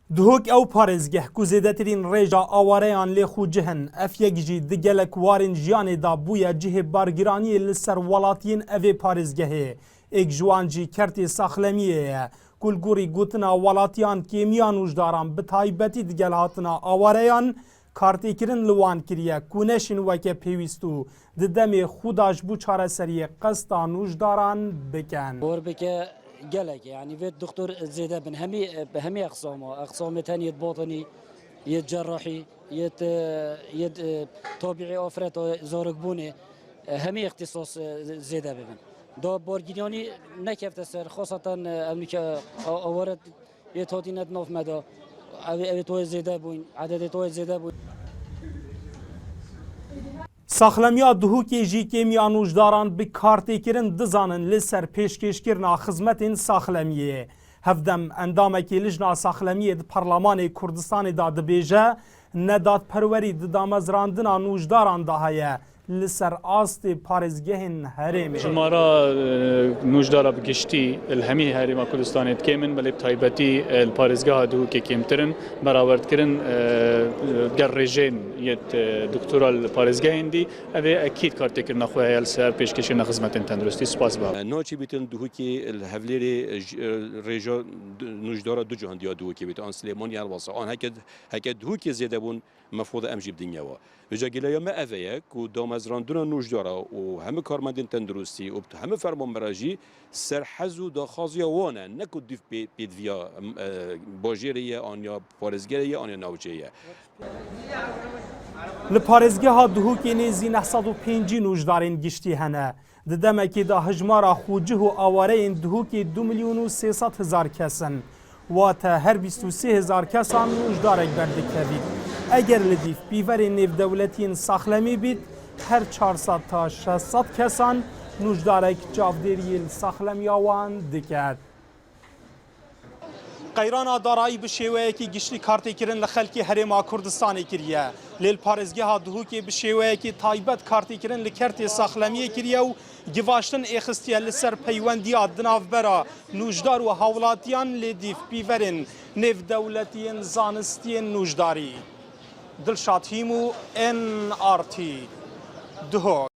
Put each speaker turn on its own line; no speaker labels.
دهوک او پارێزگeh ku zêdetirîn rêja awareyan lê xwe cihin ev yek jî di gelek warên jiyanê da bûye cihê bargiraniyê li ser welatiyên evê parêzgehê. Êk ji wan jî kertê saxlemiyê ye. Kulgurî gotina welatiyan kêmiya nûjdaran bi taybetî di gel hatina awareyan kartêkirin li wan kiriye ku neşin weke pêwîst û di demê xwe da ji bo çareseriyê qesta nûjdaran bikin.
قالك يعني في الدكتور زيدا بن همي اقسام ثاني باطني يد جراحي يد طبيعي اوفرت زورقبوني همي اختصاص زيدا بن دو بورجينيوني نكفت سر خاصه امريكا اورد يتودينت نوف مدى او تو زيدا بوين عدد تو زيدا بوين
Saxlemiya dihûkê jî kêmiya nûjdaran bi kartêkirin dizanin li ser pêşkêşkirina xizmetên saxlemiyê. Hevdem endamekî lijna saxlemiyê di Parlemanê Kurdistanê da dibêje nedadperwerî di damezrandina nûjdaran da heye li ser astê parêzgehên herêmê.
Jimara nûjdara bi giştî li hemî herêma Kurdistanê dikêmin belê bi taybetî li parêzgeha dihûkê kêmtirin beraberdikirin gel rêjên yet doktora li parêzgehên dî ev ê ekîd kartêkirina xwe heye li ser pêşkêşirina xizmetên tenduristî. Spas be.
ناچی بیتن دهوکی الهفلیری رجا نجدار دو جهان دیا دهوکی بیت آن سلیمان یار واسه آن هک دهوکی زیاده بون مفروض امجیب دنیا و بجاگیلا ما اویه کو دامزراندون نجدارا و همه کارمندین تندرستی و همه فرمان براجی سر حزو داخازی وانه نکو دیف بیدویا باجریه آن یا پارزگریه آن یا نوجیه.
Li parêzgeha dihûkê nêzî 905 nûjdarên giştî hene. Di demekê da hejmara xwecih û awareyên dihûkê 2 milyon û 300 hezar kesin. Wate her 23 hezar kesan nûjdarek berdikevît. Eger li dîv pîverên nêvdewletiyên saxlemî bît, her 400 ta 600 kesan nûjdarek çavdêriyê li saxlemiya wan diket. Qeyrana darayî bi şêweyekî giştî kartêkirin li xelkê herêma Kurdistanê kiriye. Lêl parêzgeha dihûkê bi şêweyekî taybet kartêkirin li kertê saxlemiyê kiriye û givaştin êxistiye li ser peywendiya di navbera nûjdar û hawlatiyan lê dîv pîverên nêvdewletiyên zanistiyên nûjdarî. Dilşad Hîm û NRT Duhok.